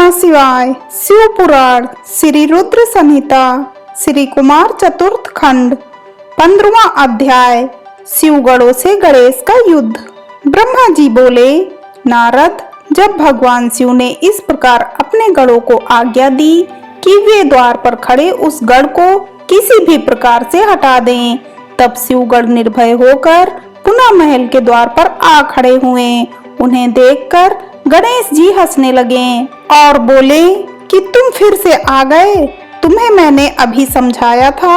नमः शिवाय। शिव पुराण श्री रुद्र संहिता श्री कुमार चतुर्थ खंड 15वां अध्याय। शिवगणों से गणेश का युद्ध। ब्रह्मा जी बोले, नारद, जब भगवान शिव ने इस प्रकार अपने गणों को आज्ञा दी कि वे द्वार पर खड़े उस गण को किसी भी प्रकार से हटा दें, तब शिवगण निर्भय होकर पुनः महल के द्वार पर आ खड़े हुए। उन्हें देखकर गणेश जी हंसने लगे और बोले कि तुम फिर से आ गए। तुम्हें मैंने अभी समझाया था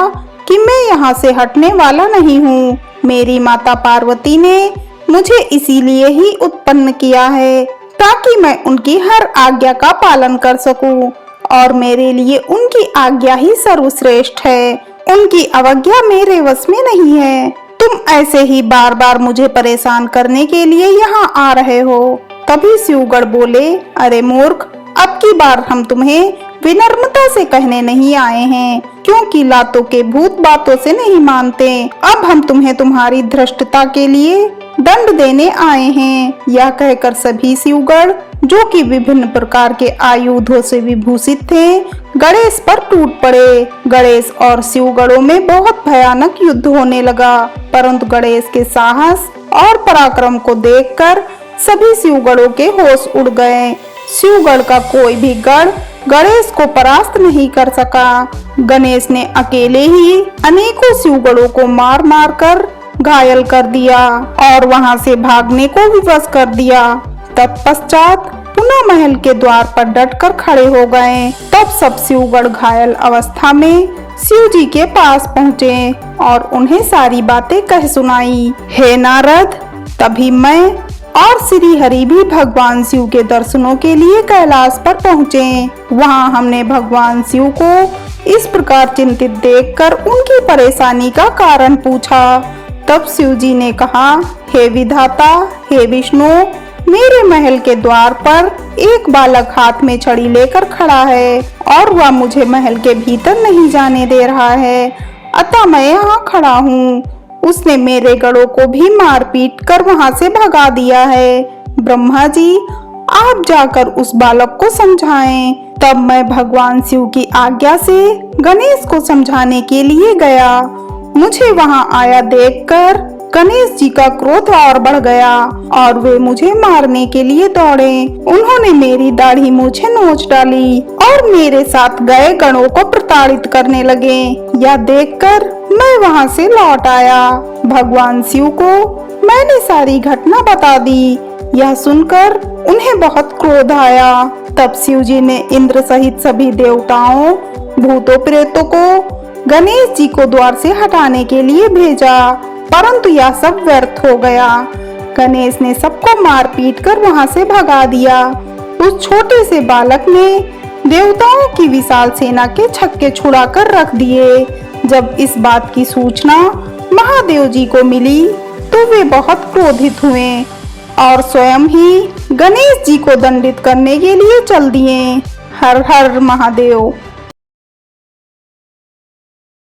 कि मैं यहाँ से हटने वाला नहीं हूँ। मेरी माता पार्वती ने मुझे इसीलिए ही उत्पन्न किया है ताकि मैं उनकी हर आज्ञा का पालन कर सकूं, और मेरे लिए उनकी आज्ञा ही सर्वश्रेष्ठ है। उनकी अवज्ञा मेरे वश में नहीं है। तुम ऐसे ही बार बार मुझे परेशान करने के लिए यहाँ आ रहे हो। तभी शिवगण बोले, अरे मूर्ख, अब की बार हम तुम्हें विनम्रता से कहने नहीं आए हैं, क्योंकि लातों के भूत बातों से नहीं मानते। अब हम तुम्हें तुम्हारी धृष्टता के लिए दंड देने आए हैं। यह कहकर सभी शिवगण, जो कि विभिन्न प्रकार के आयुधों से विभूषित थे, गणेश पर टूट पड़े। गणेश और शिवगणों में बहुत भयानक युद्ध होने लगा, परंतु गणेश के साहस और पराक्रम को देखकर सभी शिवगणों के होश उड़ गए। शिवगण का कोई भी गण गणेश को परास्त नहीं कर सका। गणेश ने अकेले ही अनेकों शिवगणों को मार मार कर घायल कर दिया और वहां से भागने को विवश कर दिया। तत्पश्चात पुनः महल के द्वार पर डटकर खड़े हो गए। तब सब शिवगण घायल अवस्था में शिव जी के पास पहुँचे और उन्हें सारी बातें कह सुनाई। हे नारद, तभी मैं और श्री हरि भी भगवान शिव के दर्शनों के लिए कैलाश पर पहुँचे। वहाँ हमने भगवान शिव को इस प्रकार चिंतित देखकर उनकी परेशानी का कारण पूछा। तब शिव जी ने कहा, हे विधाता, हे विष्णु, मेरे महल के द्वार पर एक बालक हाथ में छड़ी लेकर खड़ा है और वह मुझे महल के भीतर नहीं जाने दे रहा है, अतः मैं यहाँ खड़ा हूँ। उसने मेरे गणों को भी मार पीट कर वहां से भगा दिया है। ब्रह्मा जी, आप जाकर उस बालक को समझाएं। तब मैं भगवान शिव की आज्ञा से गणेश को समझाने के लिए गया। मुझे वहां आया देखकर गणेश जी का क्रोध और बढ़ गया और वे मुझे मारने के लिए दौड़े। उन्होंने मेरी दाढ़ी मूछें नोच डाली और मेरे साथ गए गणों को प्रताड़ित करने लगे। यह देखकर मैं वहां से लौट आया। भगवान शिव को मैंने सारी घटना बता दी। यह सुनकर उन्हें बहुत क्रोध आया। तब शिव जी ने इंद्र सहित सभी देवताओं, भूतों, प्रेतों को गणेश जी को द्वार से हटाने के लिए भेजा, परंतु यह सब व्यर्थ हो गया। गणेश ने सबको मार पीट कर वहां से भगा दिया। उस छोटे से बालक ने देवताओं की विशाल सेना के छक्के छुड़ा कर रख दिए। जब इस बात की सूचना महादेव जी को मिली तो वे बहुत क्रोधित हुए और स्वयं ही गणेश जी को दंडित करने के लिए चल दिए। हर हर महादेव।